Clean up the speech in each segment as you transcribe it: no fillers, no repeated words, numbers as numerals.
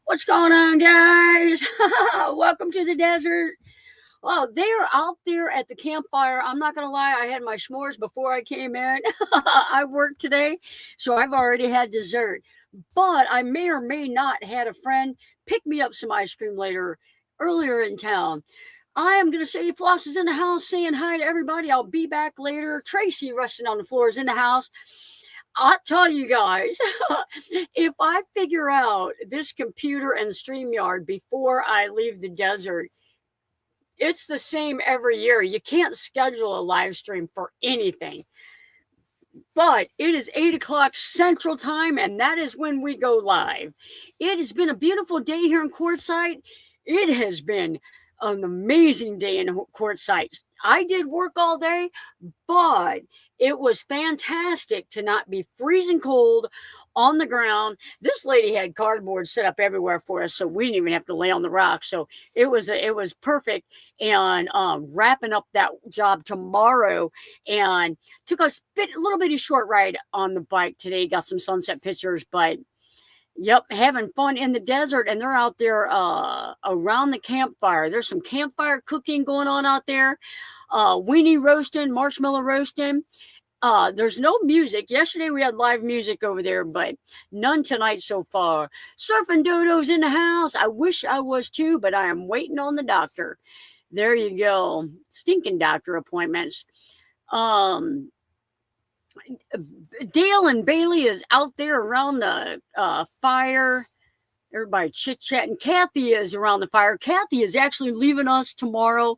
What's going on, guys? Welcome to the desert. Oh, they are out there at the campfire. I'm not going to lie, I had my s'mores before I came in. I worked today, so I've already had dessert. But I may or may not had a friend pick me up some ice cream earlier in town. I am going to say Floss is in the house saying hi to everybody. I'll be back later. Tracy resting on the floor is in the house. I'll tell you guys, if I figure out this computer and StreamYard before I leave the desert, it's the same every year. You can't schedule a live stream for anything. But it is 8 o'clock Central Time, and that is when we go live. It has been a beautiful day here in Quartzsite. It has been an amazing day in Quartzsite. I did work all day, but it was fantastic to not be freezing cold on the ground. This lady had cardboard set up everywhere for us, so we didn't even have to lay on the rocks. So it was perfect. And wrapping up that job tomorrow, and took a little bitty short ride on the bike today. Got some sunset pictures, but yep, having fun in the desert, and they're out there around the campfire. There's some campfire cooking going on out there. Weenie roasting, marshmallow roasting. There's no music. Yesterday we had live music over there, but none tonight so far. Surfing Dodo's in the house. I wish I was too, but I am waiting on the doctor. There you go. Stinking doctor appointments. Dale and Bailey is out there around the fire. Everybody chit-chatting. Kathy is around the fire. Kathy is actually leaving us tomorrow.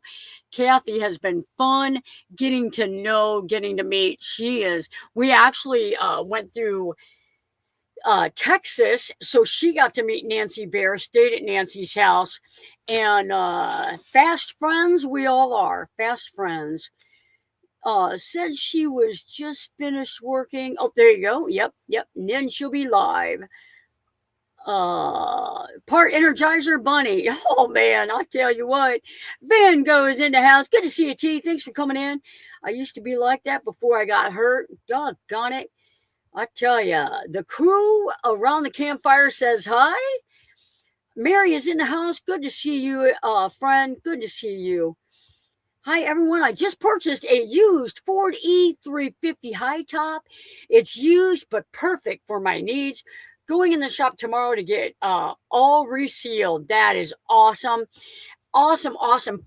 Kathy has been fun getting to know, getting to meet. We actually went through Texas, so she got to meet Nancy Bear, stayed at Nancy's house, and fast friends we all are. Fast friends. Said she was just finished working. Oh, there you go. Yep. And then she'll be live. Part Energizer Bunny. Oh man, I'll tell you what. Van Gogh is in the house. Good to see you, T. Thanks for coming in. I used to be like that before I got hurt. Doggone it. I tell you, the crew around the campfire says hi. Mary is in the house. Good to see you, friend. Good to see you. Hi, everyone. I just purchased a used Ford E350 high top. It's used, but perfect for my needs. Going in the shop tomorrow to get all resealed. That is awesome. Awesome.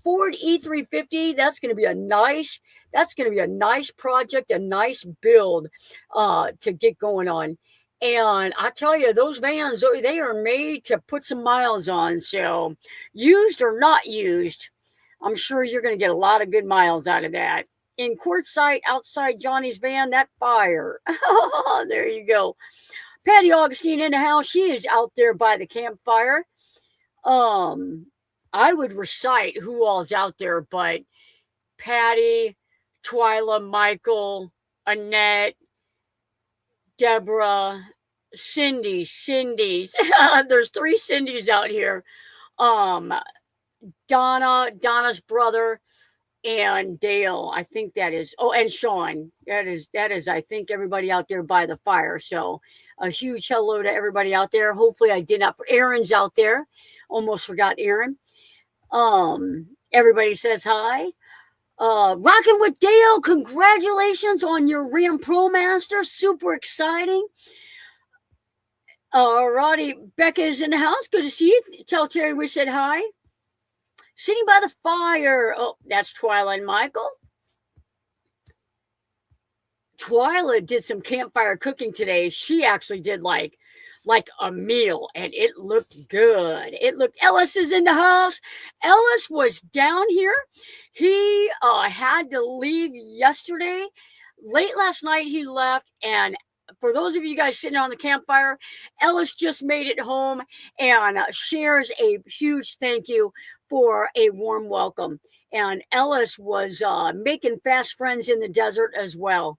Ford E350. That's going to be a nice project, a nice build to get going on. And I tell you, those vans, they are made to put some miles on. So used or not used, I'm sure you're going to get a lot of good miles out of that. In Quartzsite, outside Johnny's van, that fire. There you go. Patty Augustine in the house. She is out there by the campfire. I would recite who all's out there, but Patty, Twyla, Michael, Annette, Deborah, Cindy's. There's 3 Cindy's out here. Donna's brother, and Dale. I think that is. Oh, and Sean. That is. I think everybody out there by the fire. So a huge hello to everybody out there. Hopefully, I did not. Aaron's out there. Almost forgot Aaron. Everybody says hi. Rocking with Dale. Congratulations on your Ram ProMaster. Super exciting. Alrighty, Becca is in the house. Good to see you. Tell Terry we said hi. Sitting by the fire. Oh, that's Twyla and Michael. Twyla did some campfire cooking today. She actually did like a meal, and it looked good. Ellis is in the house. Ellis was down here. He had to leave yesterday. Late last night he left, and for those of you guys sitting on the campfire, Ellis just made it home and shares a huge thank you for a warm welcome. And Ellis was making fast friends in the desert as well.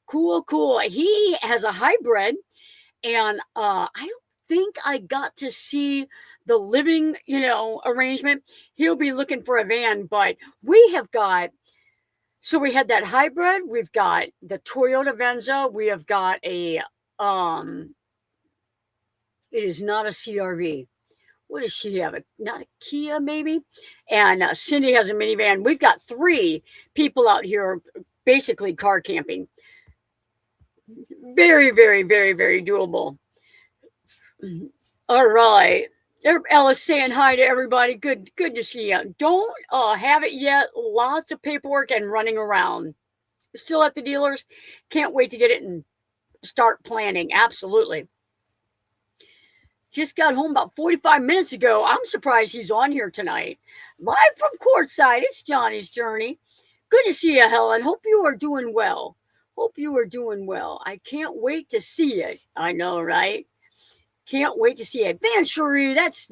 Cool. He has a hybrid, and I don't think I got to see the living, arrangement. He'll be looking for a van, but we have got. So we had that hybrid. We've got the Toyota Venza. We have got a. It is not a CRV. what does she have? Not a Kia, maybe? And Cindy has a minivan. We've got 3 people out here basically car camping. Very, very, very, very doable. All right. Ella's saying hi to everybody. Good to see you. Don't have it yet. Lots of paperwork and running around. Still at the dealers. Can't wait to get it and start planning. Absolutely. Just got home about 45 minutes ago. I'm surprised he's on here tonight. Live from courtside. It's Johnny's Journey. Good to see you, Helen. Hope you are doing well. Hope you are doing well. I can't wait to see it. I know, right? Can't wait to see it. Van Cherie, that's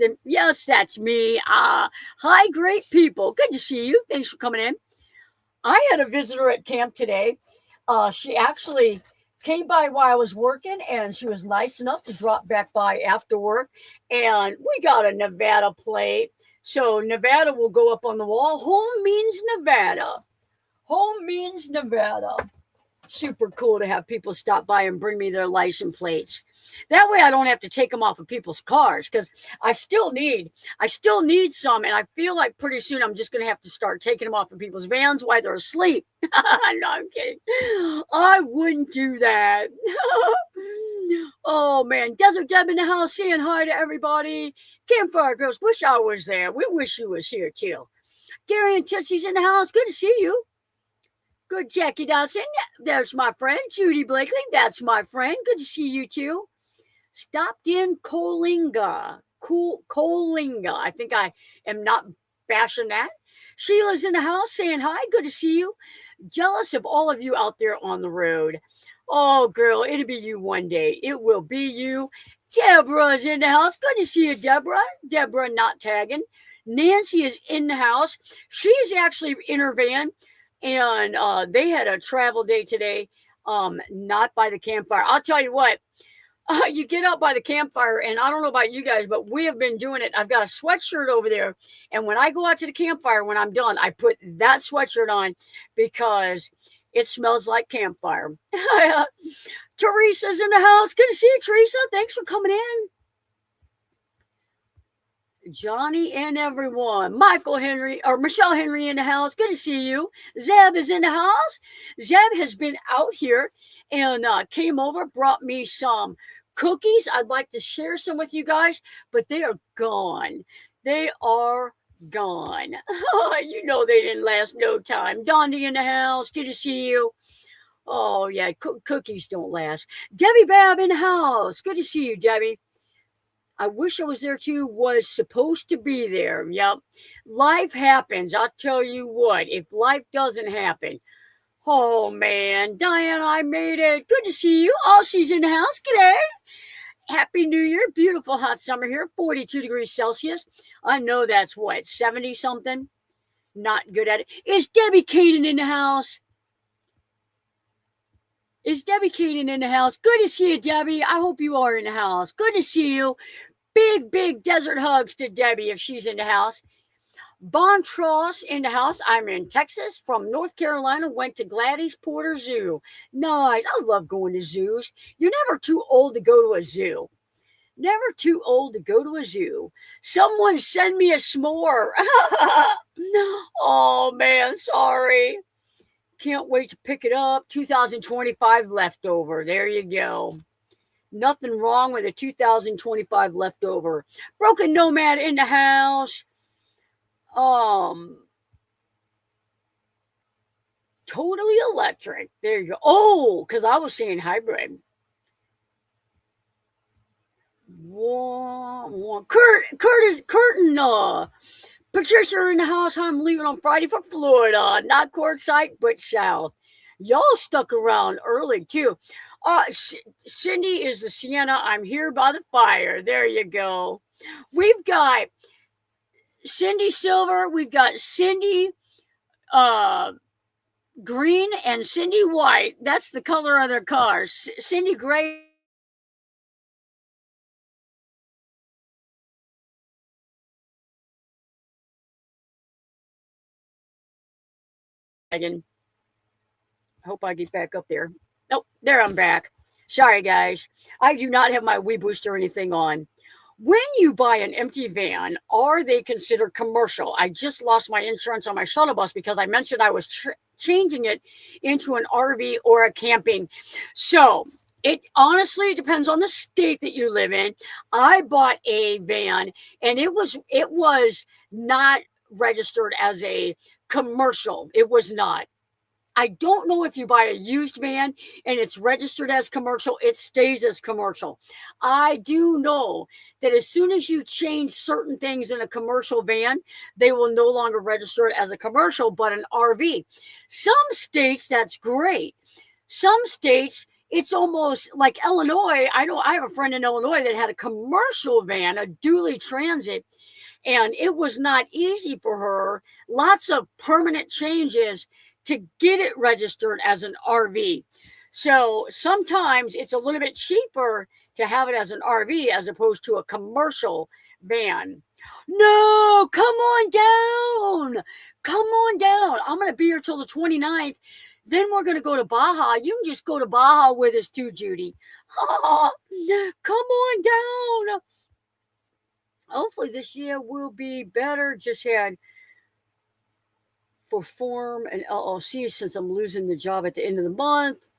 me. Hi, great people. Good to see you. Thanks for coming in. I had a visitor at camp today. She actually came by while I was working, and she was nice enough to drop back by after work. And we got a Nevada plate. So Nevada will go up on the wall. Home means Nevada. Home means Nevada. Super cool to have people stop by and bring me their license plates. That way I don't have to take them off of people's cars, because I still need some, and I feel like pretty soon I'm just going to have to start taking them off of people's vans while they're asleep. No, I'm kidding. I wouldn't do that. Oh, man. Desert Deb in the house saying hi to everybody. Campfire Girls, wish I was there. We wish you was here, too. Gary and Tootsie's in the house. Good to see you. Good, Jackie Dawson. There's my friend. Judy Blakely. That's my friend. Good to see you, too. Stopped in Coalinga. Coalinga. I think I am not bashing that. Sheila's in the house saying hi. Good to see you. Jealous of all of you out there on the road. Oh, girl, it'll be you one day. It will be you. Deborah's in the house. Good to see you, Deborah. Deborah not tagging. Nancy is in the house. She's actually in her van. And they had a travel day today, not by the campfire. I'll tell you what, you get out by the campfire, and I don't know about you guys, but we have been doing it. I've got a sweatshirt over there, and when I go out to the campfire, when I'm done, I put that sweatshirt on because it smells like campfire. Teresa's in the house. Good to see you, Teresa. Thanks for coming in. Johnny and everyone. Michael Henry or Michelle Henry in the house. Good to see you. Zeb is in the house. Zeb has been out here and came over, brought me some cookies. I'd like to share some with you guys, but they are gone. They are gone. You know they didn't last no time. Dondi in the house. Good to see you. Oh, yeah, cookies don't last. Debbie Babb in the house. Good to see you, Debbie. I wish I was there too. Was supposed to be there. Yep. Life happens. I'll tell you what. If life doesn't happen. Oh, man. Diane, I made it. Good to see you. Oh, she's in the house. G'day. Happy New Year. Beautiful hot summer here. 42 degrees Celsius. I know that's what? 70 something? Not good at it. Is Debbie Caden in the house? Is Debbie Caden in the house? Good to see you, Debbie. I hope you are in the house. Good to see you. Big, big desert hugs to Debbie if she's in the house. Bontross in the house. I'm in Texas from North Carolina. Went to Gladys Porter Zoo. Nice. I love going to zoos. You're never too old to go to a zoo. Never too old to go to a zoo. Someone send me a s'more. Oh, man. Sorry. Can't wait to pick it up. 2025 leftover. There you go. Nothing wrong with a 2025 leftover. Broken Nomad in the house. Totally electric. There you go. Oh, because I was saying hybrid. Curtin. Patricia in the house. I'm leaving on Friday for Florida. Not courtside, but south. Y'all stuck around early, too. Cindy is the Sienna. I'm here by the fire. There you go. We've got Cindy Silver. We've got Cindy Green and Cindy White. That's the color of their cars. Cindy Gray. I hope I get back up there. Oh, there I'm back. Sorry, guys. I do not have my Wii Boost or anything on. When you buy an empty van, are they considered commercial? I just lost my insurance on my shuttle bus because I mentioned I was changing it into an RV or a camping. So it honestly depends on the state that you live in. I bought a van and it was not registered as a commercial. It was not. I don't know if you buy a used van and it's registered as commercial, it stays as commercial. I do know that as soon as you change certain things in a commercial van, they will no longer register it as a commercial, but an RV. Some states, that's great. Some states, it's almost like Illinois. I know I have a friend in Illinois that had a commercial van, a dually transit, and it was not easy for her. Lots of permanent changes to get it registered as an RV. So sometimes it's a little bit cheaper to have it as an RV as opposed to a commercial van. No, come on down. Come on down. I'm going to be here till the 29th. Then we're going to go to Baja. You can just go to Baja with us too, Judy. Oh, come on down. Hopefully this year will be better. Just had perform an LLC since I'm losing the job at the end of the month.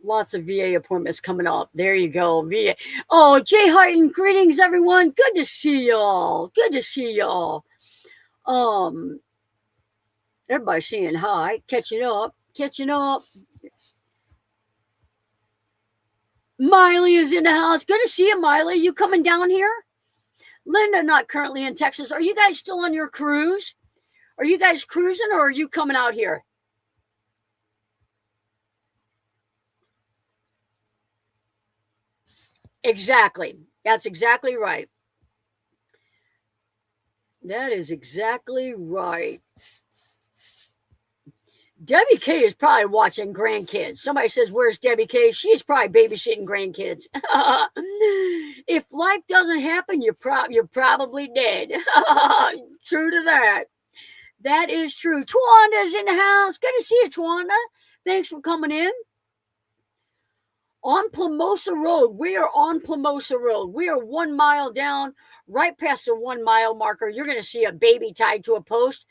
Lots of VA appointments coming up. There you go, VA. Oh, Jay Harton, greetings, everyone. Good to see y'all. Good to see y'all. Everybody saying hi, catching up. Miley is in the house. Good to see you, Miley. You coming down here? Linda, not currently in Texas. Are you guys still on your cruise? Are you guys cruising or are you coming out here? Exactly. That's exactly right. That is exactly right. Debbie K is probably watching grandkids. Somebody says, where's Debbie K? She's probably babysitting grandkids. If life doesn't happen, you're probably dead. True to that. That is true. Twanda's in the house. Good to see you, Twanda. Thanks for coming in. On Plumosa Road. We are on Plumosa Road. We are 1 mile down, right past the 1 mile marker. You're going to see a baby tied to a post.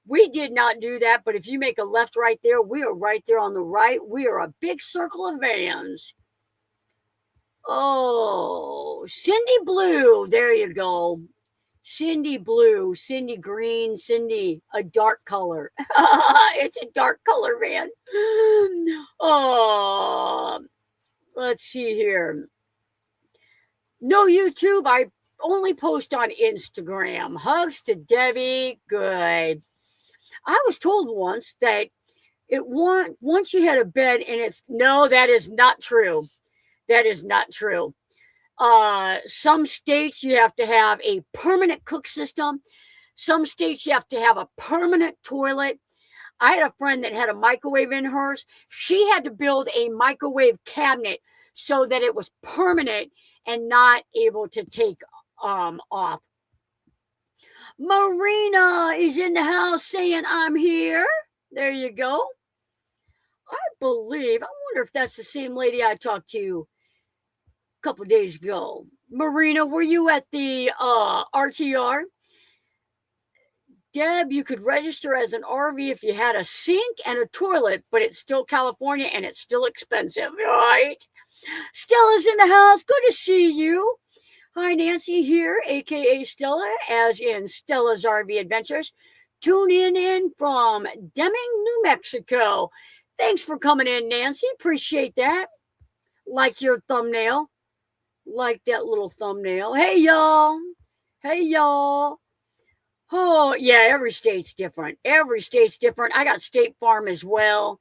We did not do that, but if you make a left right there, we are right there on the right. We are a big circle of vans. Oh, Cindy Blue. There you go. Cindy Blue, Cindy Green, Cindy, a dark color. It's a dark color van. Oh, let's see here. No YouTube. I only post on Instagram. Hugs to Debbie. Good. I was told once that once you had a bed and no, that is not true. That is not true. Some states you have to have a permanent cook system. Some states you have to have a permanent toilet. I had a friend that had a microwave in hers. She had to build a microwave cabinet so that it was permanent and not able to take off. Marina is in the house saying, I'm here. There you go. I wonder if that's the same lady I talked to a couple days ago. Marina, were you at the RTR? Deb, you could register as an RV if you had a sink and a toilet, but it's still California and it's still expensive, right? Stella's in the house. Good to see you. Hi, Nancy here, a.k.a. Stella, as in Stella's RV Adventures. Tune in from Deming, New Mexico. Thanks for coming in, Nancy. Appreciate that. Like your thumbnail. Like that little thumbnail. Hey, y'all. Hey, y'all. Oh, yeah, every state's different. Every state's different. I got State Farm as well.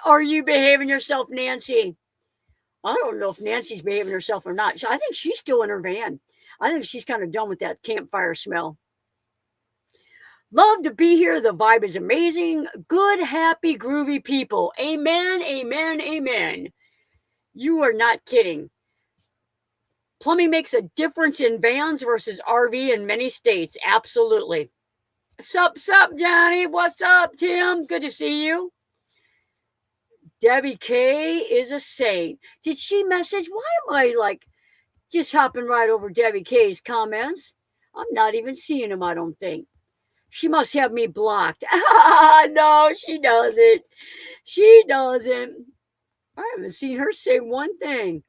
Are you behaving yourself, Nancy? I don't know if Nancy's behaving herself or not. I think she's still in her van. I think she's kind of done with that campfire smell. Love to be here. The vibe is amazing. Good, happy, groovy people. Amen, amen, amen. You are not kidding. Plumbing makes a difference in vans versus RV in many states. Absolutely. Sup, Johnny? What's up, Tim? Good to see you. Debbie K is a saint. Did she message? Why am I like Just hopping right over Debbie K's comments. I'm not even seeing them, I don't think. She must have me blocked. No, she doesn't. She doesn't. I haven't seen her say one thing.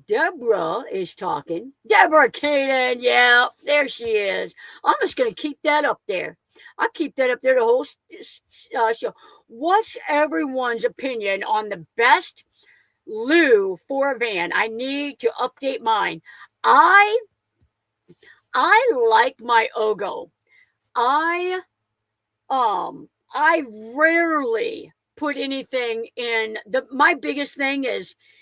Deborah is talking. Deborah Kaden, yeah, there she is. I'm just going to keep that up there. I'll keep that up there the whole show. What's everyone's opinion on the best loo for a van? I need to update mine. I like my Ogo. I rarely put anything in. My biggest thing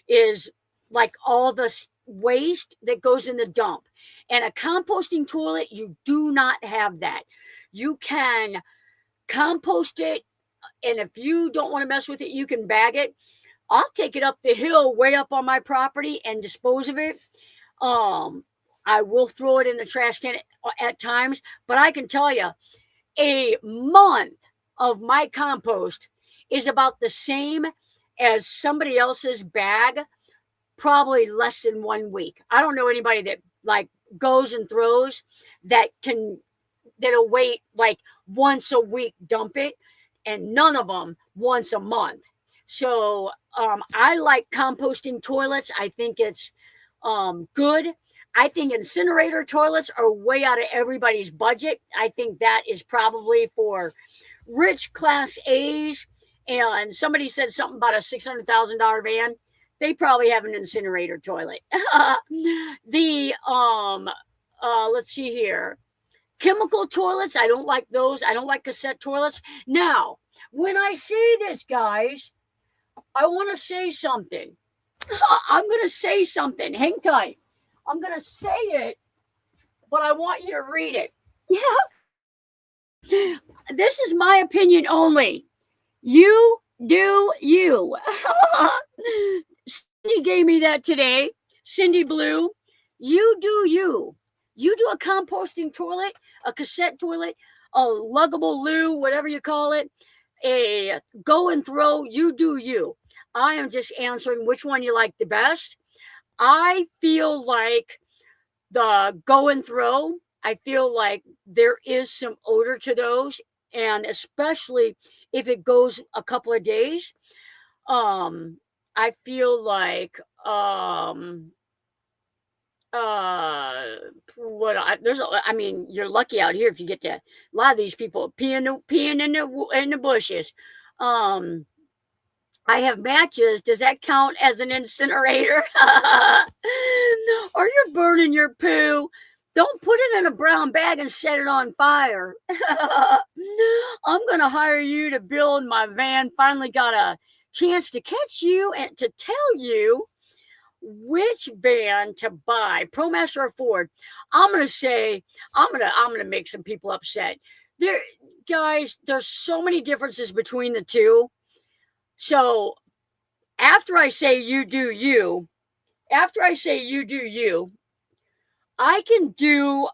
is like all the waste that goes in the dump. And a composting toilet, you do not have that. You can compost it, and if you don't want to mess with it, you can bag it. I'll take it up the hill way up on my property and dispose of it. I will throw it in the trash can at times, but I can tell you, a month of my compost is about the same as somebody else's bag, probably less than 1 week. I don't know anybody that like goes and throws that'll wait like once a week, dump it, and none of them once a month. So I like composting toilets. I think it's good. I think incinerator toilets are way out of everybody's budget. I think that is probably for rich class A's. And somebody said something about a $600,000 van. They probably have an incinerator toilet. Let's see here. Chemical toilets, I don't like those. I don't like cassette toilets. Now, when I say this, guys, I want to say something. I'm going to say something. Hang tight. I'm going to say it, but I want you to read it. This is my opinion only. You do you. Cindy gave me that today. Cindy Blue. You do you. You do a composting toilet, a cassette toilet, a luggable loo, whatever you call it, a go and throw. You do you. I am just answering which one you like the best. I feel like the go and throw, I feel like there is some odor to those, and especially if it goes a couple of days. I feel like you're lucky out here if you get to. A lot of these people peeing in the bushes. I have matches. Does that count as an incinerator? Or you're burning your poo? Don't put it in a brown bag and set it on fire. I'm going to hire you to build my van. Finally got a chance to catch you and to tell you which van to buy, ProMaster or Ford. I'm going to say, I'm going to make some people upset. Guys, there's so many differences between the two. So after I say you do you, I can do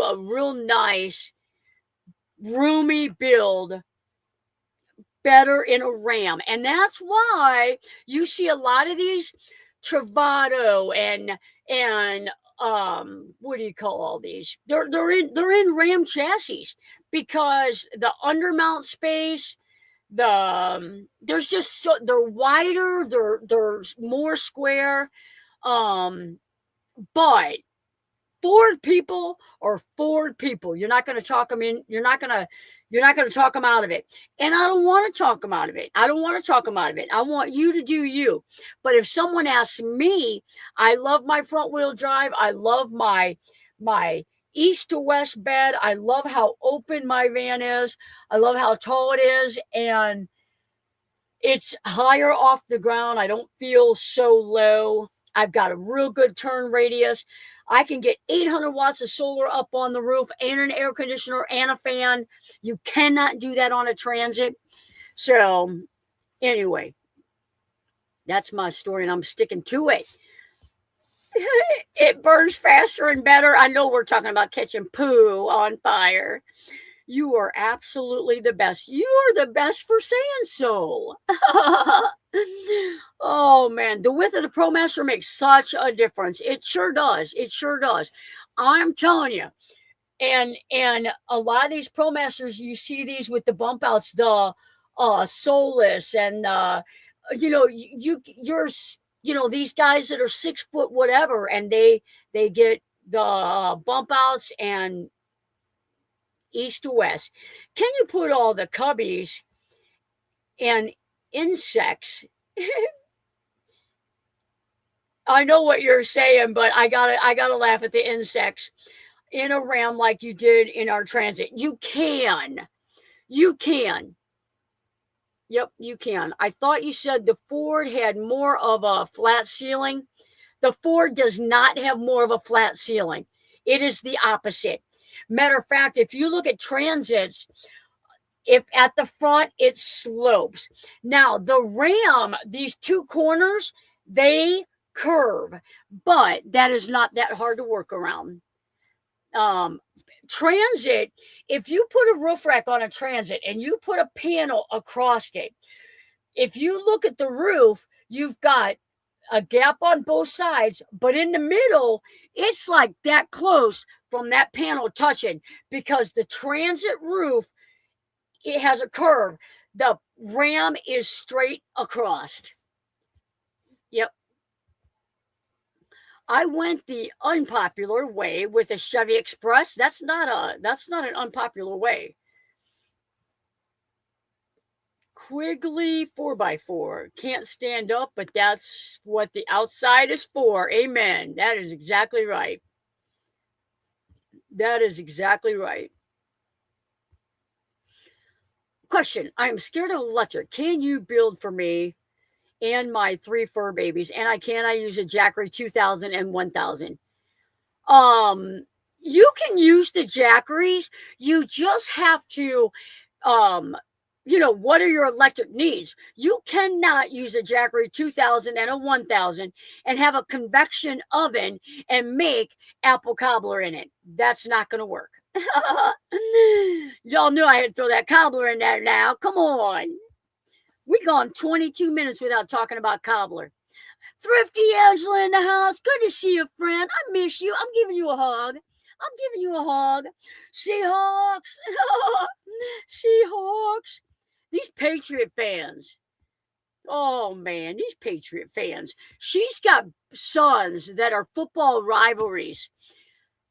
a real nice roomy build better in a Ram. And that's why you see a lot of these Travato and what do you call all these? They're in Ram chassis because the undermount space, they're wider, they're more square. But Ford people are Ford people. You're not going to talk them in. You're not going to talk them out of it. And I don't want to talk them out of it. I want you to do you. But if someone asks me, I love my front wheel drive. I love my east to west bed. I love how open my van is. I love how tall it is. And it's higher off the ground. I don't feel so low. I've got a real good turn radius. I can get 800 watts of solar up on the roof and an air conditioner and a fan. You cannot do that on a Transit. So anyway, that's my story and I'm sticking to it. It burns faster and better. I know we're talking about catching poo on fire. You are absolutely the best. You are the best for saying so. Oh man, the width of the ProMaster makes such a difference. It sure does. It sure does. I'm telling you. And a lot of these ProMasters, you see these with the bump outs, the Solus, and these guys that are 6 foot whatever, and they get the bump outs and east to west. Can you put all the cubbies and insects? I know what you're saying, but I gotta laugh at the insects in a Ram like you did in our Transit. You can. You can. Yep, you can. I thought you said the Ford had more of a flat ceiling. The Ford does not have more of a flat ceiling. It is the opposite. Matter of fact, if you look at Transits, if at the front it slopes. Now, the Ram, these two corners, they curve, but that is not that hard to work around. Transit, if you put a roof rack on a Transit and you put a panel across it, if you look at the roof, you've got a gap on both sides, but in the middle, it's like that close from that panel touching, because the Transit roof, it has a curve. The Ram is straight across. Yep. I went the unpopular way with a Chevy Express. That's not an unpopular way. Quigley 4x4 can't stand up, but that's what the outside is for. Amen. That is exactly right. That is exactly right. Question: I am scared of electric. Can you build for me and my 3 fur babies? And I use a Jackery 2000 and 1000. You can use the Jackeries. You just have to, what are your electric needs? You cannot use a Jackery 2000 and a 1000 and have a convection oven and make apple cobbler in it. That's not going to work. Y'all knew I had to throw that cobbler in there now. Come on. We gone 22 minutes without talking about cobbler. Thrifty Angela in the house. Good to see you, friend. I miss you. I'm giving you a hug. Seahawks. Seahawks. These Patriot fans. Oh, man, these Patriot fans. She's got sons that are football rivalries.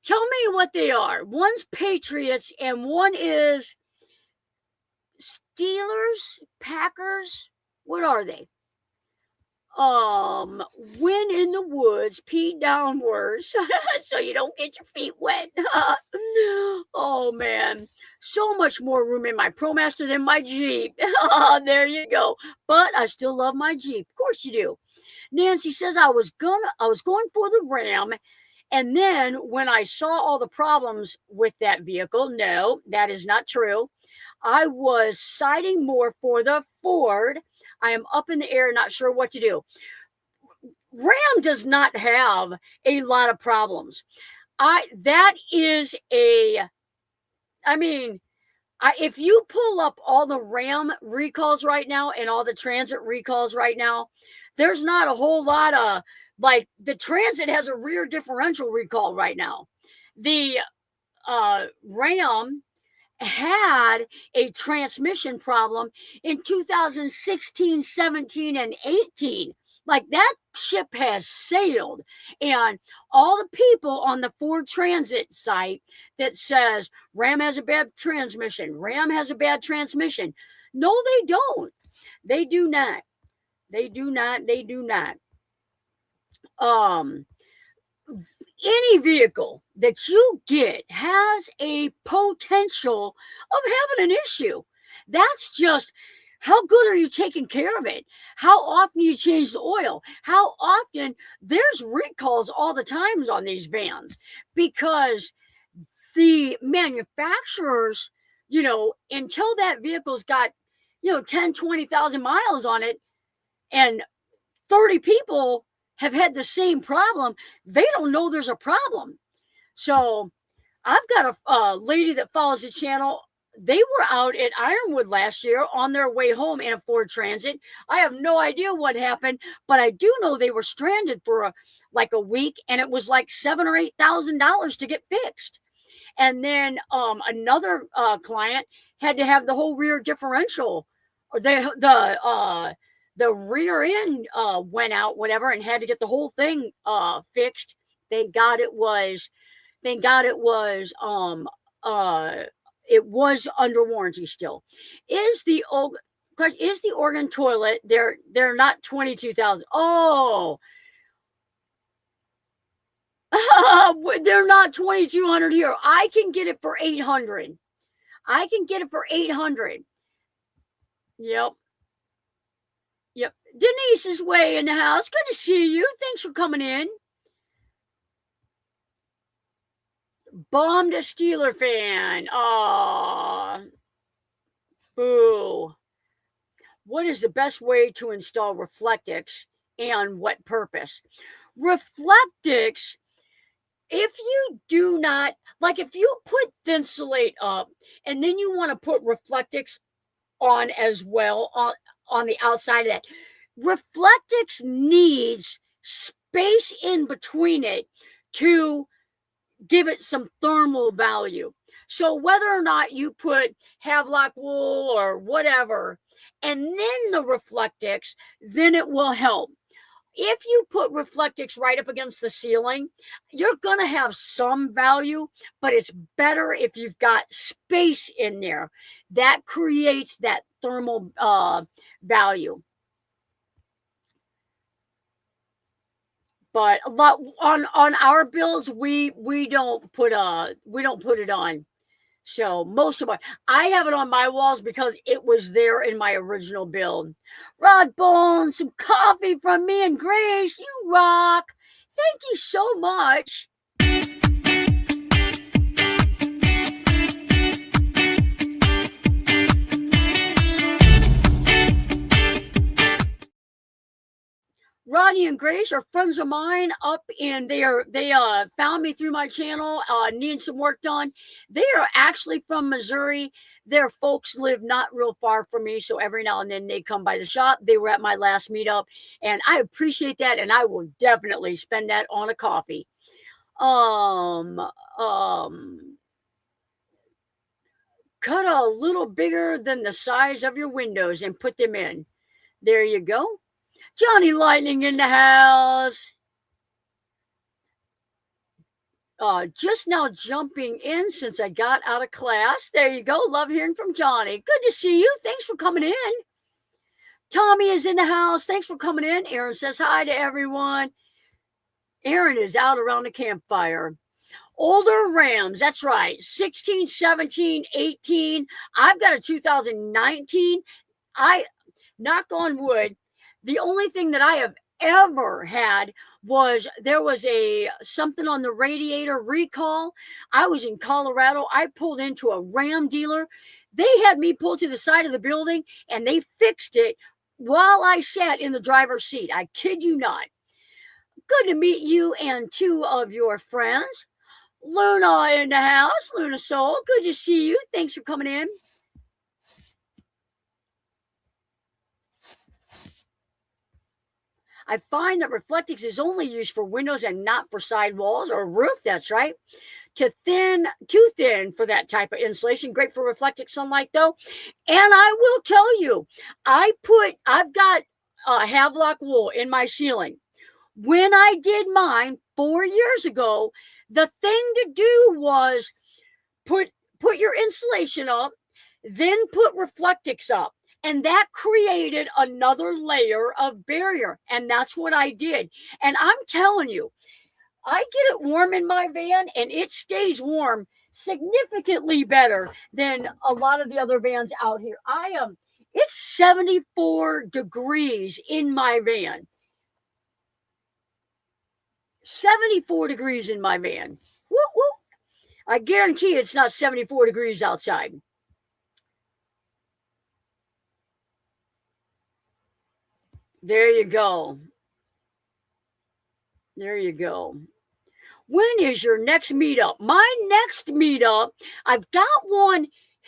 Tell me what they are. One's Patriots and one is Steelers, Packers. What are they? Win in the woods, pee downwards, so you don't get your feet wet. Oh man, so much more room in my ProMaster than my Jeep. There you go. But I still love my Jeep. Of course you do. Nancy says I was going for the Ram, and then when I saw all the problems with that vehicle, no, that is not true. I was citing more for the Ford. I am up in the air, not sure what to do. Ram does not have a lot of problems. If you pull up all the Ram recalls right now and all the Transit recalls right now, there's not a whole lot of, like, the Transit has a rear differential recall right now. The Ram had a transmission problem in 2016, 17, and 18. Like, that ship has sailed. And all the people on the Ford Transit site that says Ram has a bad transmission, no, they don't. They do not. Any vehicle that you get has a potential of having an issue. That's just, how good are you taking care of it? How often you change the oil? How often? There's recalls all the times on these vans, because the manufacturers, until that vehicle's got, 10, 20,000 miles on it, and 30 people have had the same problem, they don't know there's a problem. So I've got a lady that follows the channel they were out at Ironwood last year on their way home in a Ford Transit. I have no idea what happened, but I do know they were stranded for like a week, and it was like $7,000 or $8,000 to get fixed. And then another client had to have the whole rear differential, or the rear end went out, whatever, and had to get the whole thing fixed. Thank God it was. Thank God it was. It was under warranty still. Is the Oregon toilet? They're not 22,000. Oh. They're not 2,200 here. I can get it for 800. I can get it for 800. Yep. Yep. Denise is way in the house. Good to see you. Thanks for coming in. Bombed a Steeler fan. Aw. Boo. What is the best way to install Reflectix and what purpose? Reflectix, if you do not, like if you put Thinsulate up and then you want to put Reflectix on as well on the outside of that, Reflectix needs space in between it to give it some thermal value. So whether or not you put Havelock wool or whatever, and then the Reflectix, then it will help. If you put Reflectix right up against the ceiling, you're going to have some value, but it's better if you've got space in there. That creates that thermal value. But a lot on our builds, we don't put it on. So most of I have it on my walls because it was there in my original build. Rod Bone, some coffee from me and Grace. You rock. Thank you so much. Rodney and Grace are friends of mine up in they found me through my channel, needing some work done. They are actually from Missouri. Their folks live not real far from me, so every now and then they come by the shop. They were at my last meetup, and I appreciate that, and I will definitely spend that on a coffee. Cut a little bigger than the size of your windows and put them in. There you go. Johnny Lightning in the house. Just now jumping in since I got out of class. There you go. Love hearing from Johnny. Good to see you. Thanks for coming in. Tommy is in the house. Thanks for coming in. Aaron says hi to everyone. Aaron is out around the campfire. Older Rams, that's right. 16, 17, 18. I've got a 2019. Knock on wood, the only thing that I have ever had was there was something on the radiator recall. I was in Colorado. I pulled into a Ram dealer. They had me pull to the side of the building and they fixed it while I sat in the driver's seat. I kid you not. Good to meet you and two of your friends. Luna in the house. Luna Soul, good to see you. Thanks for coming in. I find that Reflectix is only used for windows and not for side walls or roof. That's right. Too thin for that type of insulation. Great for Reflectix sunlight though. And I will tell you, I've got Havelock wool in my ceiling. When I did mine 4 years ago, the thing to do was put your insulation up, then put Reflectix up. And that created another layer of barrier. And that's what I did. And I'm telling you, I get it warm in my van and it stays warm significantly better than a lot of the other vans out here. It's 74 degrees in my van. 74 degrees in my van. Whoop, whoop. I guarantee it's not 74 degrees outside. There you go. There you go. When is your next meetup? My next meetup, I've got one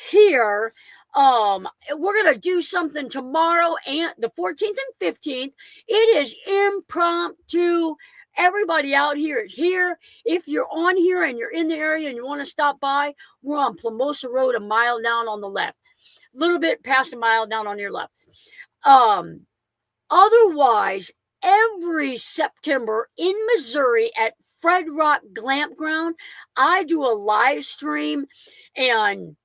here. We're going to do something tomorrow and the 14th and 15th. It is impromptu. Everybody out here is here. If you're on here and you're in the area and you want to stop by, we're on Plamosa Road, a mile down on the left, a little bit past a mile down on your left. Otherwise, every September in Missouri at Fred Rock Glamp Ground, I do a live stream and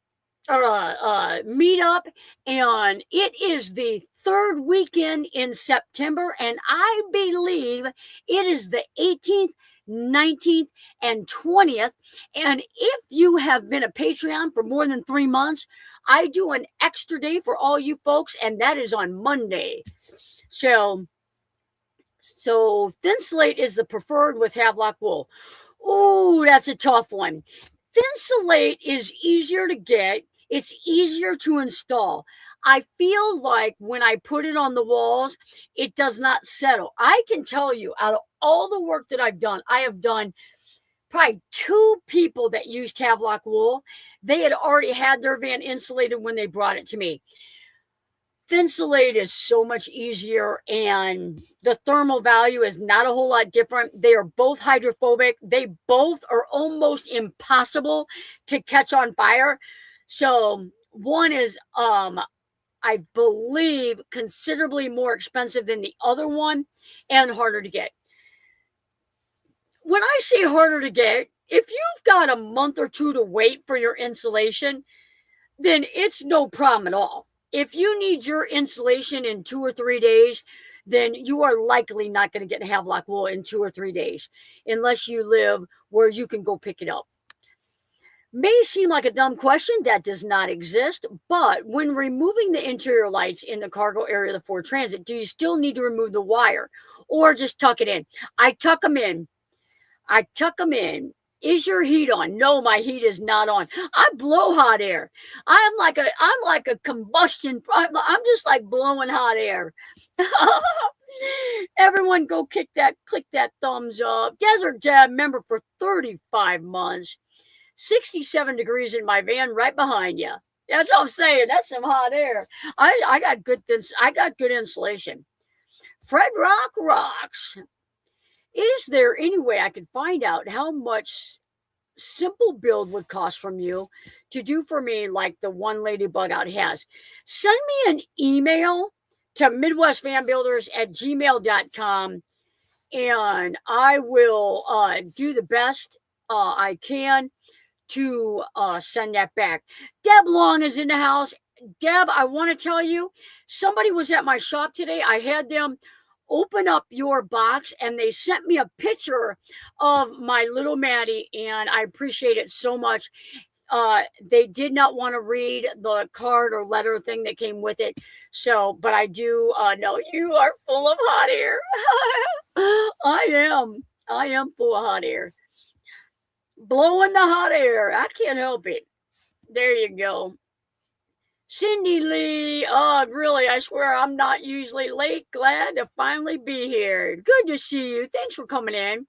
meetup, and it is the third weekend in September, and I believe it is the 18th, 19th, and 20th. And if you have been a Patreon for more than 3 months, I do an extra day for all you folks, and that is on Monday. So Thin Slate is the preferred with Havelock wool. Oh, that's a tough one. Thin Slate is easier to get. It's easier to install. I feel like when I put it on the walls, it does not settle. I can tell you, out of all the work that I've done, I have done probably 2 people that used Havelock wool. They had already had their van insulated when they brought it to me. Thin Slate is so much easier, and the thermal value is not a whole lot different. They are both hydrophobic. They both are almost impossible to catch on fire. So one is, I believe, considerably more expensive than the other one and harder to get. When I say harder to get, if you've got a month or 2 to wait for your insulation, then it's no problem at all. If you need your insulation in 2 or 3 days, then you are likely not going to get Havelock wool in 2 or 3 days unless you live where you can go pick it up. May seem like a dumb question. That does not exist. But when removing the interior lights in the cargo area of the Ford Transit, do you still need to remove the wire or just tuck it in? I tuck them in. Is your heat on? No, my heat is not on. I blow hot air. I'm like a combustion. I'm just like blowing hot air. Everyone go click that thumbs up. Desert Dad member for 35 months. 67 degrees in my van right behind you. That's what I'm saying. That's some hot air. I got good insulation. Fred Rock rocks. Is there any way I could find out how much simple build would cost from you to do for me like the one lady bug out has? Send me an email to midwestvanbuilders@gmail.com, and I will do the best I can to send that back. Deb Long is in the house. Deb, I want to tell you, somebody was at my shop today. I had them open up your box and they sent me a picture of my little Maddie, and I appreciate it so much. They did not want to read the card or letter thing that came with it. So, but I do know you are full of hot air. I am full of hot air. Blowing the hot air. I can't help it. There you go. Cindy Lee. Oh, really, I swear I'm not usually late. Glad to finally be here. Good to see you. Thanks for coming in.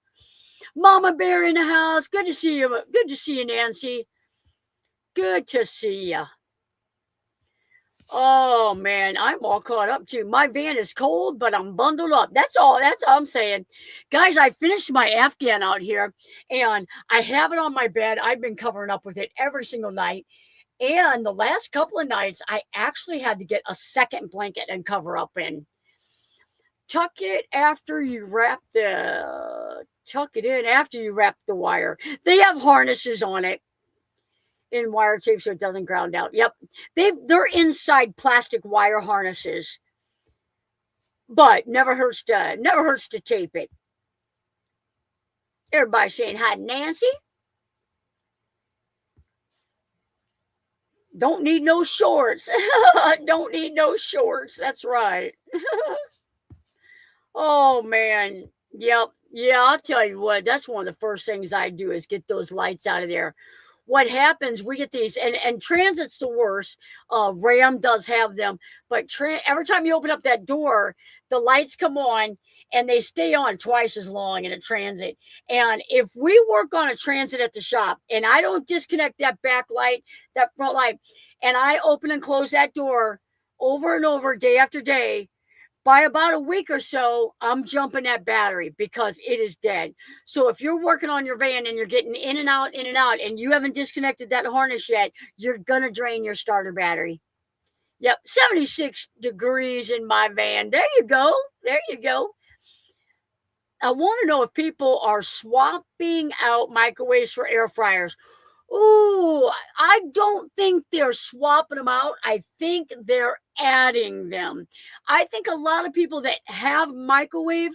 Mama Bear in the house. Good to see you. Good to see you, Nancy. Good to see you. Oh, man, I'm all caught up too. My van is cold, but I'm bundled up. That's all I'm saying. Guys, I finished my Afghan out here, and I have it on my bed. I've been covering up with it every single night. And the last couple of nights, I actually had to get a second blanket and cover up in. Tuck it in after you wrap the wire. They have harnesses on it in wire tape so it doesn't ground out. Yep. They're inside plastic wire harnesses. But never hurts to tape it. Everybody saying hi, Nancy. Don't need no shorts. Don't need no shorts. That's right. Oh, man. Yep. Yeah, I'll tell you what. That's one of the first things I do is get those lights out of there. What happens, we get these, and Transit's the worst. Ram does have them. But every time you open up that door, the lights come on, and they stay on twice as long in a Transit. And if we work on a Transit at the shop, and I don't disconnect that back light, that front light, and I open and close that door over and over, day after day, by about a week or so, I'm jumping that battery because it is dead. So if you're working on your van and you're getting in and out, and you haven't disconnected that harness yet, you're going to drain your starter battery. Yep, 76 degrees in my van. There you go. There you go. I want to know if people are swapping out microwaves for air fryers. Ooh, I don't think they're swapping them out. I think they're adding them. I think a lot of people that have microwave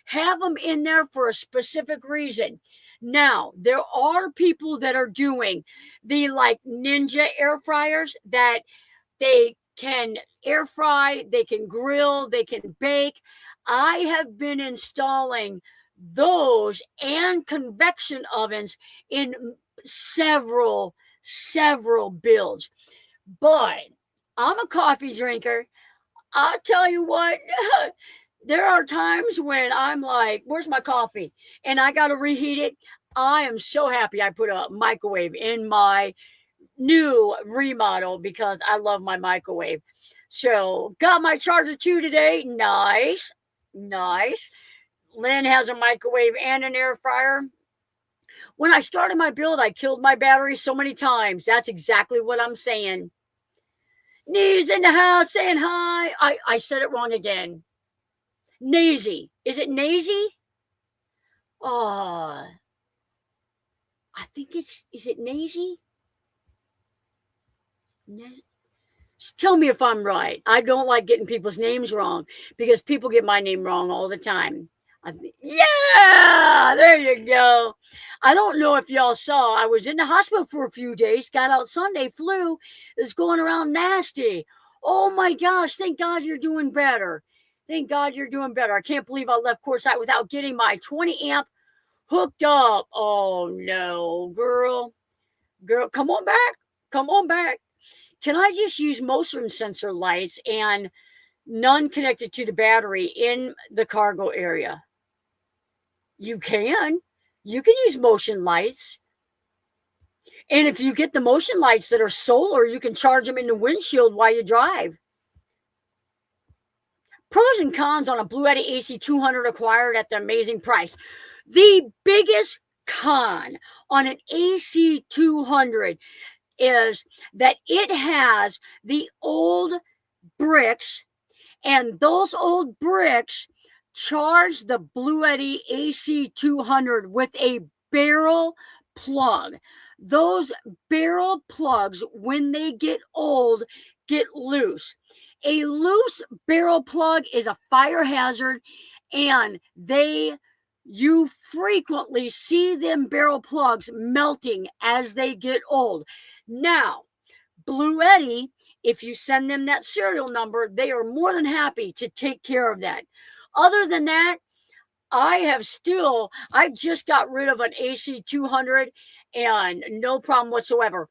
have them in there for a specific reason. Now, there are people that are doing the like Ninja air fryers that they can air fry, they can grill, they can bake. I have been installing those and convection ovens in several builds. But I'm a coffee drinker. I'll tell you what, there are times when I'm like, where's my coffee? And I got to reheat it. I am so happy I put a microwave in my new remodel because I love my microwave. So got my Charger 2 today. Nice. Nice. Lynn has a microwave and an air fryer. When I started my build, I killed my battery so many times. That's exactly what I'm saying. Knees in the house saying hi. I said it wrong again. Nazy. Is it Nazy? Oh, I think is it Nazy? Tell me if I'm right. I don't like getting people's names wrong because people get my name wrong all the time. Yeah, there you go. I don't know if y'all saw, I was in the hospital for a few days, got out Sunday, flu is going around nasty. Oh my gosh, thank God you're doing better. Thank God you're doing better. I can't believe I left Courtside without getting my 20 amp hooked up. Oh no, girl, come on back. Come on back. Can I just use motion sensor lights and none connected to the battery in the cargo area? You can. You can use motion lights. And if you get the motion lights that are solar, you can charge them in the windshield while you drive. Pros and cons on a Bluetti AC200 acquired at the amazing price. The biggest con on an AC200 is that it has the old bricks, and those old bricks charge the Bluetti AC200 with a barrel plug. Those barrel plugs, when they get old, get loose. A loose barrel plug is a fire hazard, and you frequently see them barrel plugs melting as they get old. Now, Bluetti, if you send them that serial number, they are more than happy to take care of that. Other than that, I just got rid of an AC200 and no problem whatsoever.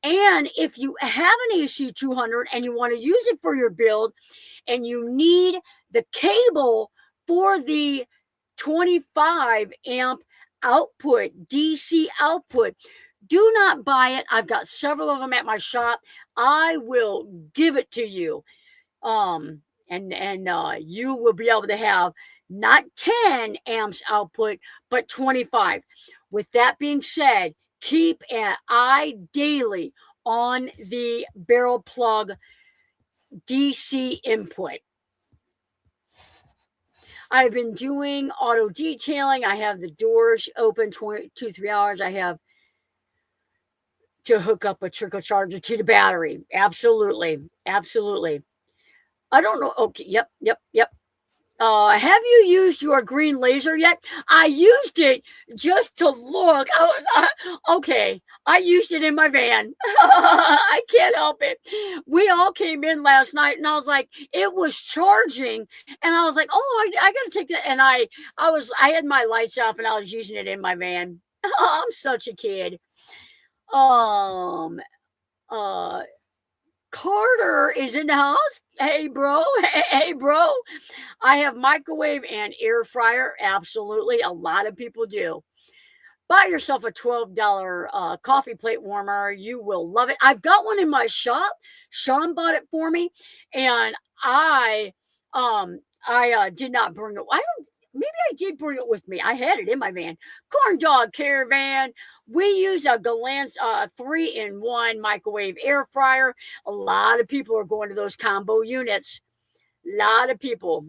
And if you have an AC200 and you want to use it for your build and you need the cable for the 25 amp output, DC output, do not buy it. I've got several of them at my shop. I will give it to you. And you will be able to have not 10 amps output, but 25. With that being said, keep an eye daily on the barrel plug DC input. I've been doing auto detailing. I have the doors open 2-3 hours. I have to hook up a trickle charger to the battery. Absolutely. Absolutely. I don't know. Okay. Yep. Have you used your green laser yet? I used it just to look. Okay, I used it in my van. I can't help it. We all came in last night, and I was like, it was charging, and I was like, oh, I got to take that. And I had my lights off, and I was using it in my van. I'm such a kid. Carter is in the house. Hey, bro. Hey, bro. I have microwave and air fryer. Absolutely. A lot of people do. buy yourself a $12 coffee plate warmer. You will love it. I've got one in my shop. Sean bought it for me, and I did not bring it. I don't. Maybe I did bring it with me. I had it in my van. Corn Dog Caravan. We use a Galance 3-in-1 microwave air fryer. A lot of people are going to those combo units. A lot of people.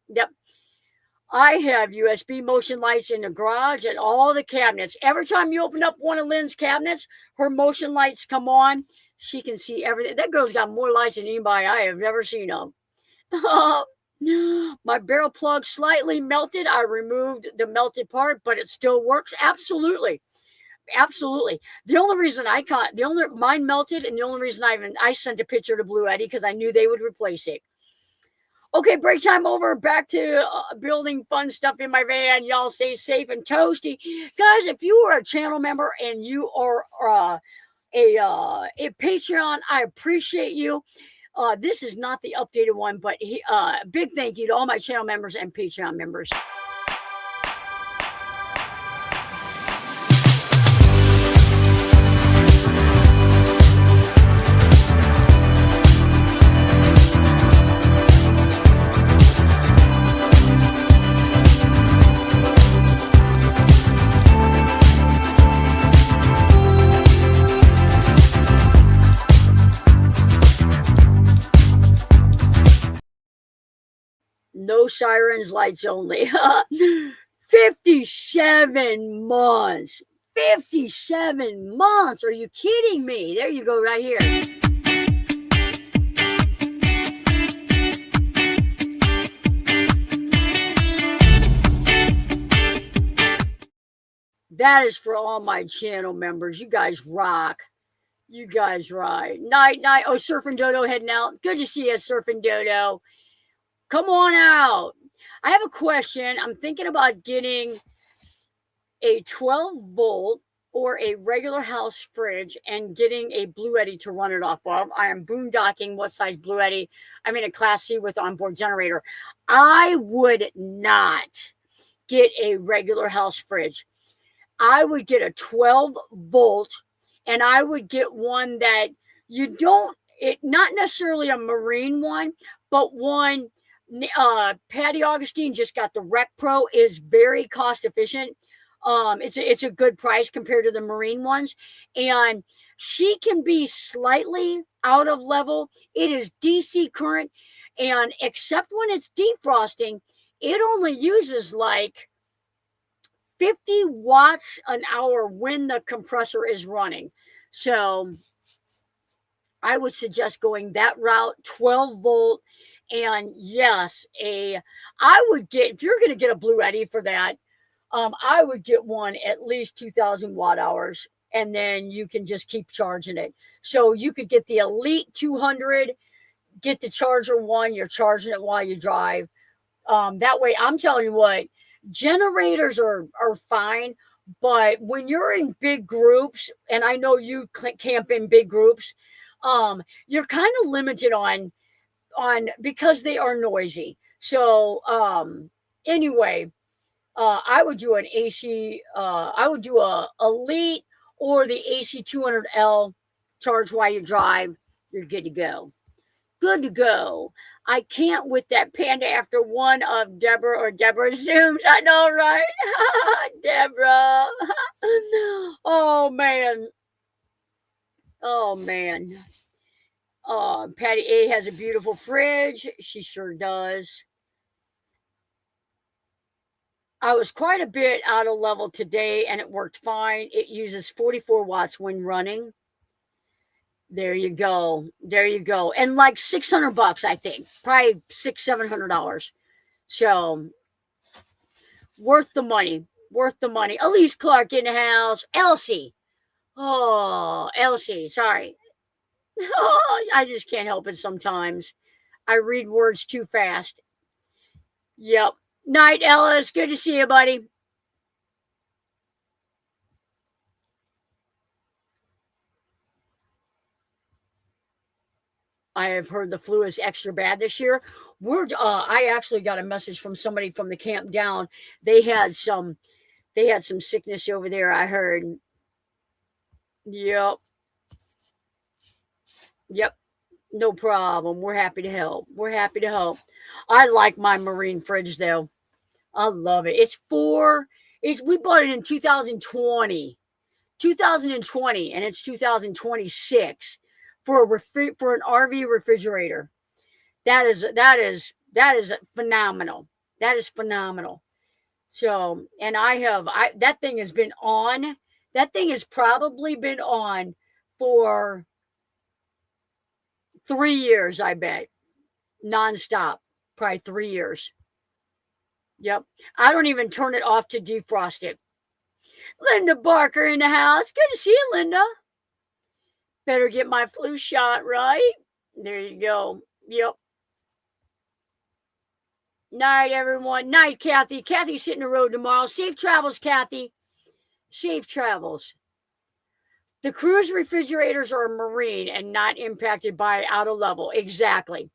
Yep. I have USB motion lights in the garage and all the cabinets. Every time you open up one of Lynn's cabinets, her motion lights come on. She can see everything. That girl's got more lights than anybody I have ever seen of. My barrel plug slightly melted. I removed the melted part, but it still works. Absolutely. Absolutely. The only reason mine melted, and the only reason I sent a picture to Blue Eddy because I knew they would replace it. Okay, break time over. Back to building fun stuff in my van. Y'all stay safe and toasty. Guys, if you are a channel member and you are a Patreon, I appreciate you. This is not the updated one, but big thank you to all my channel members and Patreon members. No sirens, lights only. 57 months. 57 months. Are you kidding me? There you go, right here. That is for all my channel members. You guys rock. You guys ride. Night. Oh, Surfing Dodo heading out. Good to see you, Surfing Dodo. Come on out. I have a question. I'm thinking about getting a 12-volt or a regular house fridge and getting a Blue Eddy to run it off of. I am boondocking what size Blue Eddy. I'm in a Class C with onboard generator. I would not get a regular house fridge. I would get a 12-volt, and I would get one that not necessarily a marine one, but one. Patty Augustine just got the Rec Pro. Is very cost efficient. It's a good price compared to the marine ones, and she can be slightly out of level. It is DC current, and except when it's defrosting, it only uses like 50 watts an hour when the compressor is running. So I would suggest going that route, 12-volt. And yes, I would get, if you're going to get a Blue Eddy for that, I would get one at least 2,000 watt hours, and then you can just keep charging it. So you could get the Elite 200, get the Charger 1, you're charging it while you drive. That way, I'm telling you what, generators are fine, but when you're in big groups, and I know you camp in big groups, you're kind of limited on because they are noisy. So anyway, I would do an AC, I would do a Elite or the AC 200L, charge while you drive. You're good to go. Good to go. I can't with that Panda after one of Deborah Zooms. I know, right? Deborah. Oh, man. Patty A has a beautiful fridge. She sure does. I was quite a bit out of level today, and it worked fine. It uses 44 watts when running. There you go. And like $600, I think. Probably $600-700. So worth the money. Elise Clark in the house. Elsie. Oh, Elsie. Sorry. Oh, I just can't help it sometimes. I read words too fast. Yep. Night, Ellis. Good to see you, buddy. I have heard the flu is extra bad this year. I actually got a message from somebody from the camp down. They had some They had some sickness over there, I heard. Yep. Yep. No problem. We're happy to help. We're happy to help. I like my marine fridge though. I love it. It's we bought it in 2020, and it's 2026 for for an RV refrigerator. That is phenomenal. That is phenomenal. So, and that thing has been on. That thing has probably been on for 3 years, I bet, nonstop. Probably 3 years. Yep. I don't even turn it off to defrost it. Linda Barker in the house. Good to see you, Linda. Better get my flu shot, right? There you go. Yep. Night, everyone. Night, Kathy. Kathy's hitting the road tomorrow. Safe travels, Kathy. Safe travels. The cruise refrigerators are marine and not impacted by out of level. Exactly.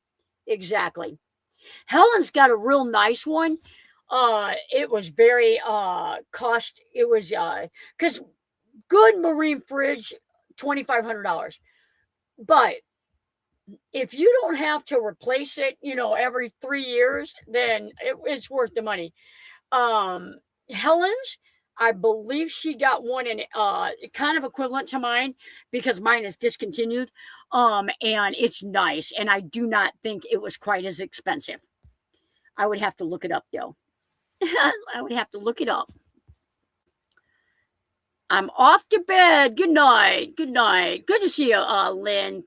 Exactly. Helen's got a real nice one. It was very cost. It was because good marine fridge, $2,500. But if you don't have to replace it, every 3 years, then it's worth the money. Helen's, I believe she got one in kind of equivalent to mine because mine is discontinued. And it's nice. And I do not think it was quite as expensive. I would have to look it up though. I would have to look it up. I'm off to bed. Good night. Good night. Good to see you, Lynn.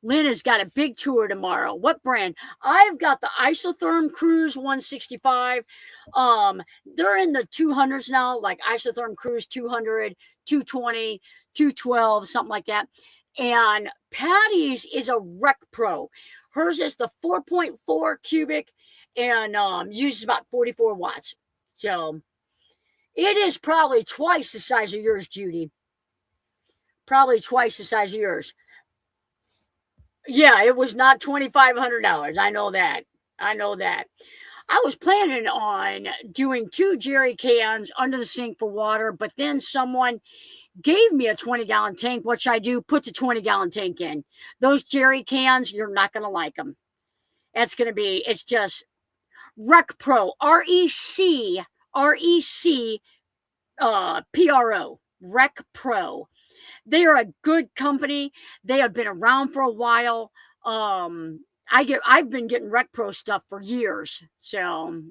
Lynn has got a big tour tomorrow. What brand? I've got the Isotherm Cruise 165. They're in the 200s now, like Isotherm Cruise 200, 220, 212, something like that. And Patty's is a Rec Pro. Hers is the 4.4 cubic and uses about 44 watts. So it is probably twice the size of yours, Judy. Probably twice the size of yours. Yeah, it was not $2,500. I know that. I know that. I was planning on doing 2 jerry cans under the sink for water, but then someone gave me a 20-gallon tank. What should I do? Put the 20-gallon tank in. Those jerry cans, you're not going to like them. It's just Rec Pro, REC, PRO, Rec Pro. They are a good company. They have been around for a while. I've been getting Rec Pro stuff for years. So,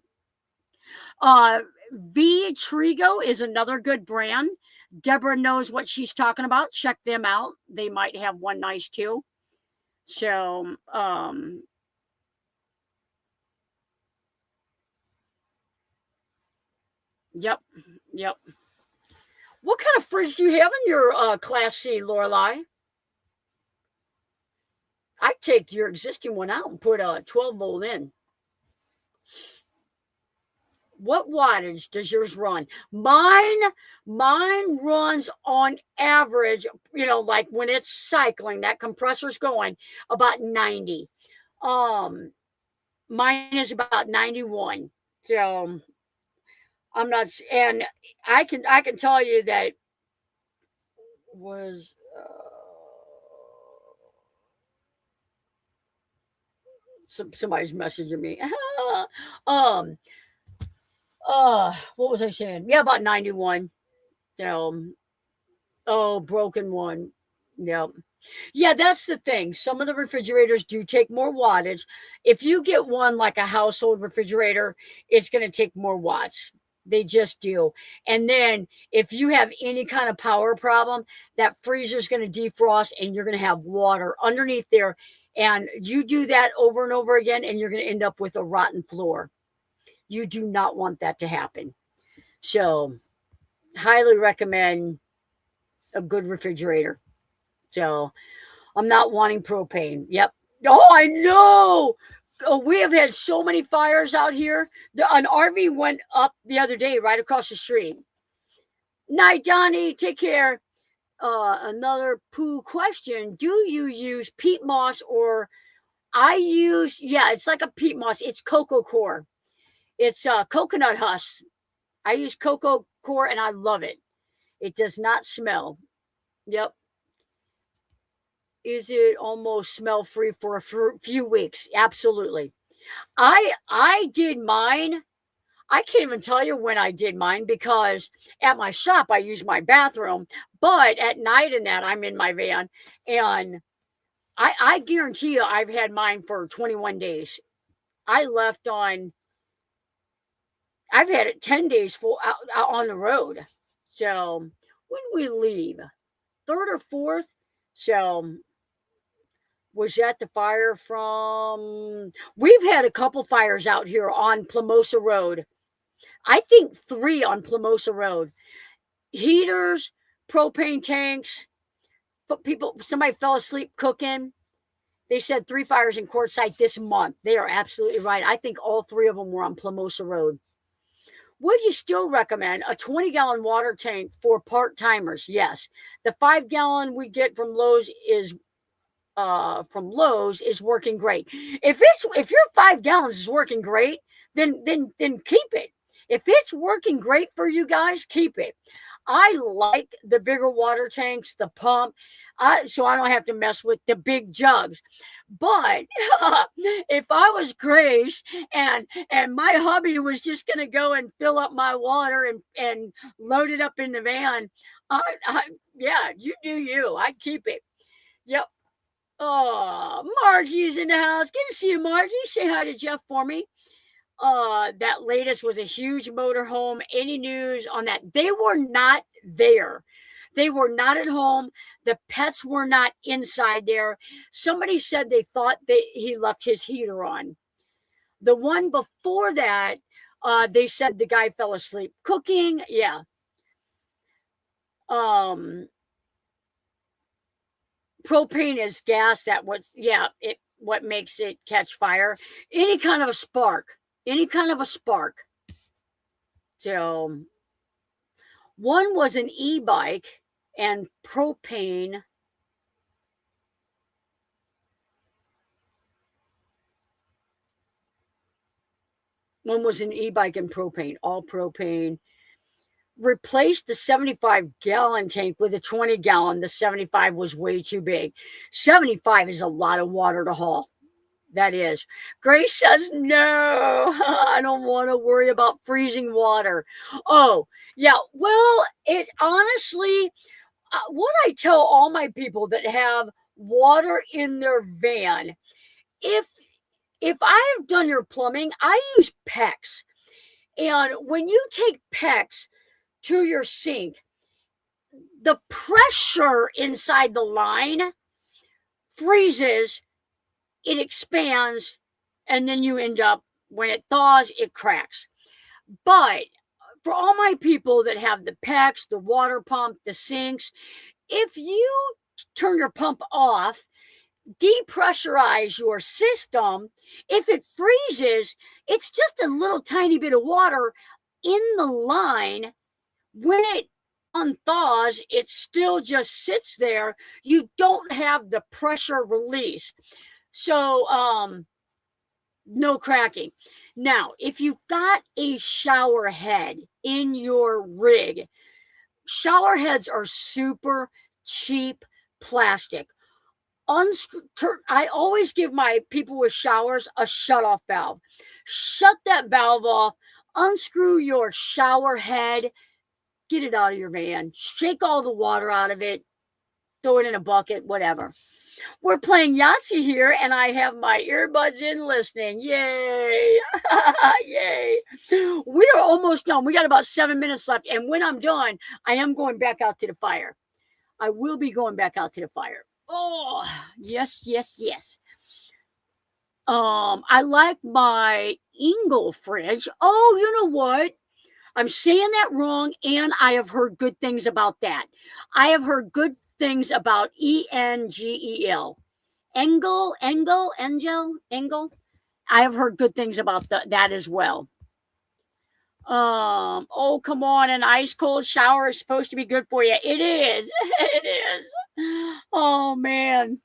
V Trigo is another good brand. Deborah knows what she's talking about. Check them out. They might have one nice too. So, yep. What kind of fridge do you have in your Class C, Lorelei? I'd take your existing one out and put a 12-volt in. What wattage does yours run? Mine runs on average, like when it's cycling, that compressor's going about 90. Mine is about 91. So I'm not, and I can tell you that was somebody's messaging me. What was I saying? Yeah, about 91. Broken one. Yep. Yeah, that's the thing. Some of the refrigerators do take more wattage. If you get one like a household refrigerator, it's going to take more watts. They just do. And then if you have any kind of power problem, that freezer is going to defrost and you're going to have water underneath there. And you do that over and over again, and you're going to end up with a rotten floor. You do not want that to happen. So, highly recommend a good refrigerator. So, I'm not wanting propane. Yep. Oh, I know. We have had so many fires out here. An RV went up the other day right across the street. Night, Donnie. Take care. Another poo question. Do you use peat moss or it's like a peat moss. It's cocoa core. It's coconut husk. I use cocoa core, and I love it. It does not smell. Yep. Is it almost smell free for a few weeks? Absolutely. I did mine. I can't even tell you when I did mine because at my shop I use my bathroom, but at night in that I'm in my van, and I guarantee you I've had mine for 21 days. I left on I've had it 10 days full out on the road. So when we leave, third or fourth. So was that the fire from? We've had a couple fires out here on Plamosa Road. I think 3 on Plamosa Road. Heaters, propane tanks, but somebody fell asleep cooking. They said 3 fires in Quartzsite this month. They are absolutely right. I think all 3 of them were on Plamosa Road. Would you still recommend a 20-gallon water tank for part-timers? Yes. The 5-gallon we get from Lowe's is working great. If your 5 gallons is working great, then keep it. If it's working great for you guys, keep it. I like the bigger water tanks, the pump, so I don't have to mess with the big jugs. But if I was Grace and my hubby was just going to go and fill up my water and load it up in the van, yeah, you do you. I'd keep it. Yep. Oh, Margie's in the house. Good to see you, Margie. Say hi to Jeff for me. That latest was a huge motorhome. Any news on that? They were not there. They were not at home. The pets were not inside there. Somebody said they thought he left his heater on. The one before that, they said the guy fell asleep cooking. Yeah. Propane is gas what makes it catch fire. Any kind of a spark. So one was an e-bike and propane. One was an e-bike and propane, all propane. Replaced the 75-gallon tank with a 20-gallon. The 75 was way too big. 75 is a lot of water to haul. That is. Grace says, no, I don't want to worry about freezing water. Oh, yeah. Well, it honestly, what I tell all my people that have water in their van, if I have done your plumbing, I use PEX. And when you take PEX to your sink, the pressure inside the line freezes, it expands, and then you end up, when it thaws, it cracks. But for all my people that have the PEX, the water pump, the sinks, if you turn your pump off, depressurize your system, if it freezes, it's just a little tiny bit of water in the line. When it unthaws, it still just sits there. You don't have the pressure release. So, no cracking. Now, if you've got a shower head in your rig, shower heads are super cheap plastic. I always give my people with showers a shut-off valve. Shut that valve off, unscrew your shower head, get it out of your van, shake all the water out of it, throw it in a bucket, whatever. We're playing Yahtzee here, and I have my earbuds in listening. Yay! Yay! We are almost done. We got about 7 minutes left, and when I'm done, I am going back out to the fire. I will be going back out to the fire. Oh, yes. I like my Engel fridge. Oh, you know what? I'm saying that wrong, and I have heard good things about that. I have heard good things about Engel. Engel. I have heard good things about that as well. Oh, come on. An ice cold shower is supposed to be good for you. It is. It is. Oh, man.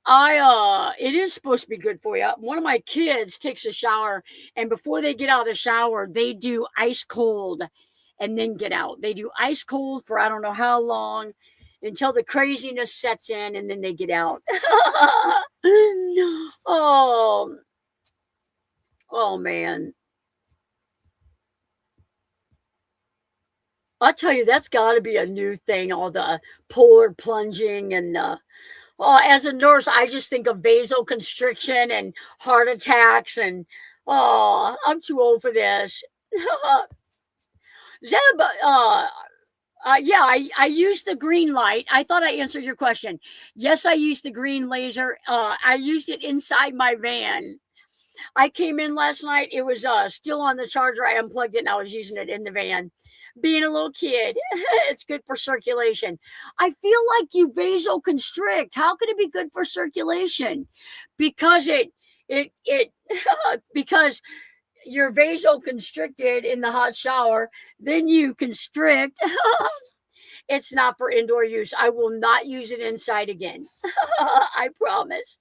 It is supposed to be good for you. One of my kids takes a shower, and before they get out of the shower, they do ice cold. and then get out. They do ice cold for I don't know how long until the craziness sets in, and then they get out. Oh, oh man. I'll tell you, that's got to be a new thing, all the polar plunging and oh, as a nurse, I just think of vasoconstriction and heart attacks and oh, I'm too old for this. Zeb, yeah, I used the green light. I thought I answered your question. Yes, I used the green laser. I used it inside my van. I came in last night. It was still on the charger. I unplugged it and I was using it in the van. Being a little kid, it's good for circulation. I feel like you vasoconstrict. How could it be good for circulation? Because it because you're vasoconstricted in the hot shower, then you constrict. It's not for indoor use. I will not use it inside again. I promise.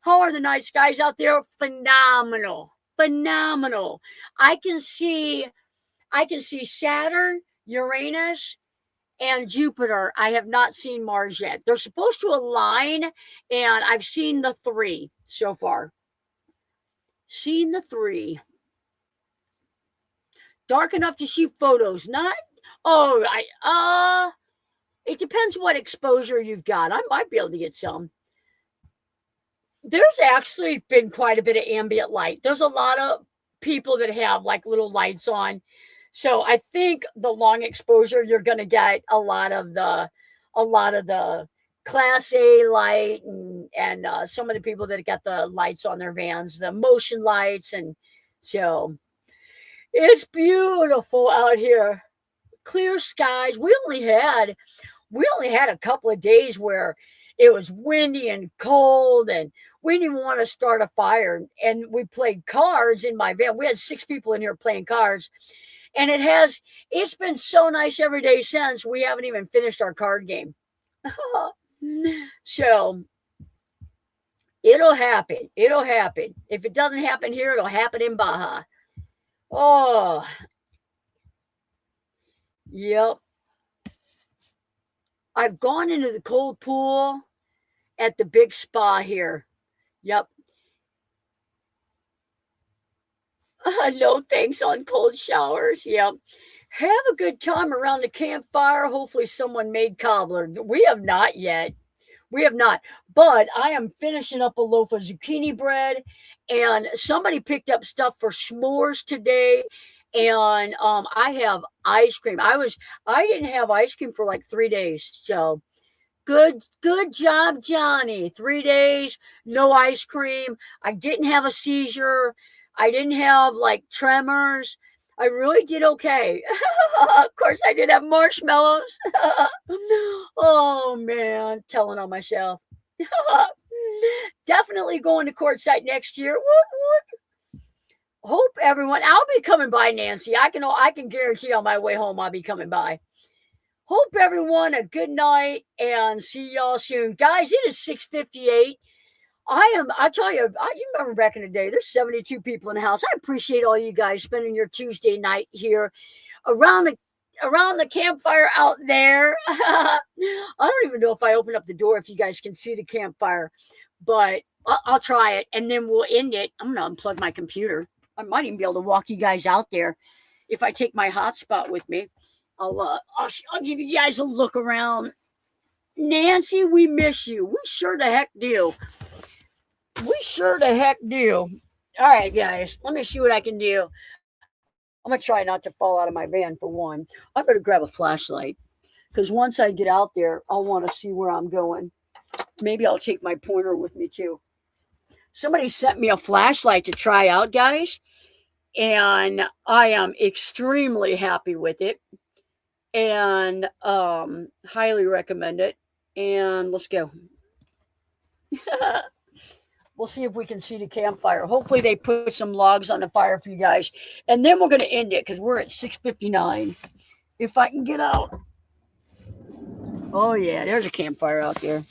How are the night skies out there? Phenomenal. Phenomenal. I can see Saturn, Uranus, and Jupiter. I have not seen Mars yet. They're supposed to align, and I've seen the 3 so far. Seen the 3. Dark enough to shoot photos. Not. Oh, it depends what exposure you've got. I might be able to get some. There's actually been quite a bit of ambient light. There's a lot of people that have like little lights on. So I think the long exposure, you're going to get a lot of the Class A light and some of the people that got the lights on their vans, the motion lights, and so it's beautiful out here. Clear skies. We only had a couple of days where it was windy and cold, and we didn't want to start a fire. And we played cards in my van. We had 6 people in here playing cards. And it's been so nice every day since. We haven't even finished our card game. So it'll happen. It'll happen. If it doesn't happen here, it'll happen in Baja. Oh, yep. I've gone into the cold pool at the big spa here. Yep. No thanks on cold showers. Yep. Have a good time around the campfire. Hopefully, someone made cobbler. We have not yet. We have not. But I am finishing up a loaf of zucchini bread, and somebody picked up stuff for s'mores today. And I have ice cream. I didn't have ice cream for like 3 days. So good job, Johnny. 3 days, no ice cream. I didn't have a seizure. I didn't have like tremors. I really did okay. Of course, I did have marshmallows. Oh man, telling on myself. Definitely going to Quartzsite next year. Woot. Hope everyone. I'll be coming by, Nancy. I can guarantee on my way home I'll be coming by. Hope everyone a good night and see y'all soon, guys. It is 6:58. I tell you, you remember back in the day, there's 72 people in the house. I appreciate all you guys spending your Tuesday night here around the campfire out there. I don't even know if I open up the door if you guys can see the campfire, but I'll try it and then we'll end it. I'm going to unplug my computer. I might even be able to walk you guys out there if I take my hotspot with me. I'll give you guys a look around. Nancy, we miss you. We sure the heck do. All right, guys. Let me see what I can do. I'm going to try not to fall out of my van for one. I'm going to grab a flashlight because once I get out there, I'll want to see where I'm going. Maybe I'll take my pointer with me too. Somebody sent me a flashlight to try out, guys, and I am extremely happy with it and highly recommend it. And let's go. We'll see if we can see the campfire. Hopefully they put some logs on the fire for you guys. And then we're going to end it because we're at 6:59. If I can get out. Oh, yeah, there's a campfire out there.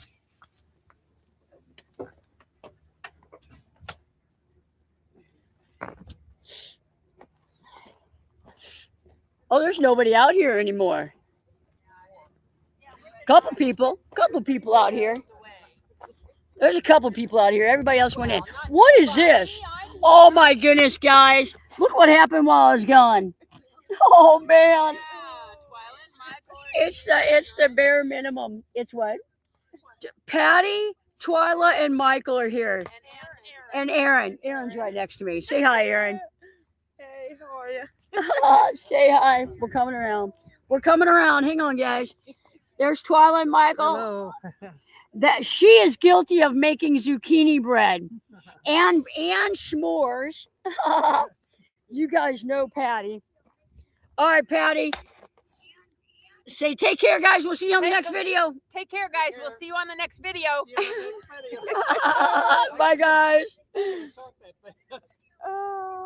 Oh, there's nobody out here anymore. Couple people out here. There's a couple people out here. Everybody else went in. What is this? Oh my goodness, guys. Look what happened while I was gone. Oh man. It's the bare minimum. It's what? Patty, Twyla, and Michael are here. And Aaron. Aaron's right next to me. Say hi, Aaron. Hey, how are you? Say hi. We're coming around. We're coming around. Hang on, guys. There's Twyla and Michael. Hello. That she is guilty of making zucchini bread and s'mores. You guys know Patty. All right, Patty. Say take care, guys. We'll see you on the next video. Take care, guys. We'll see you on the next video. Bye, guys. Oh.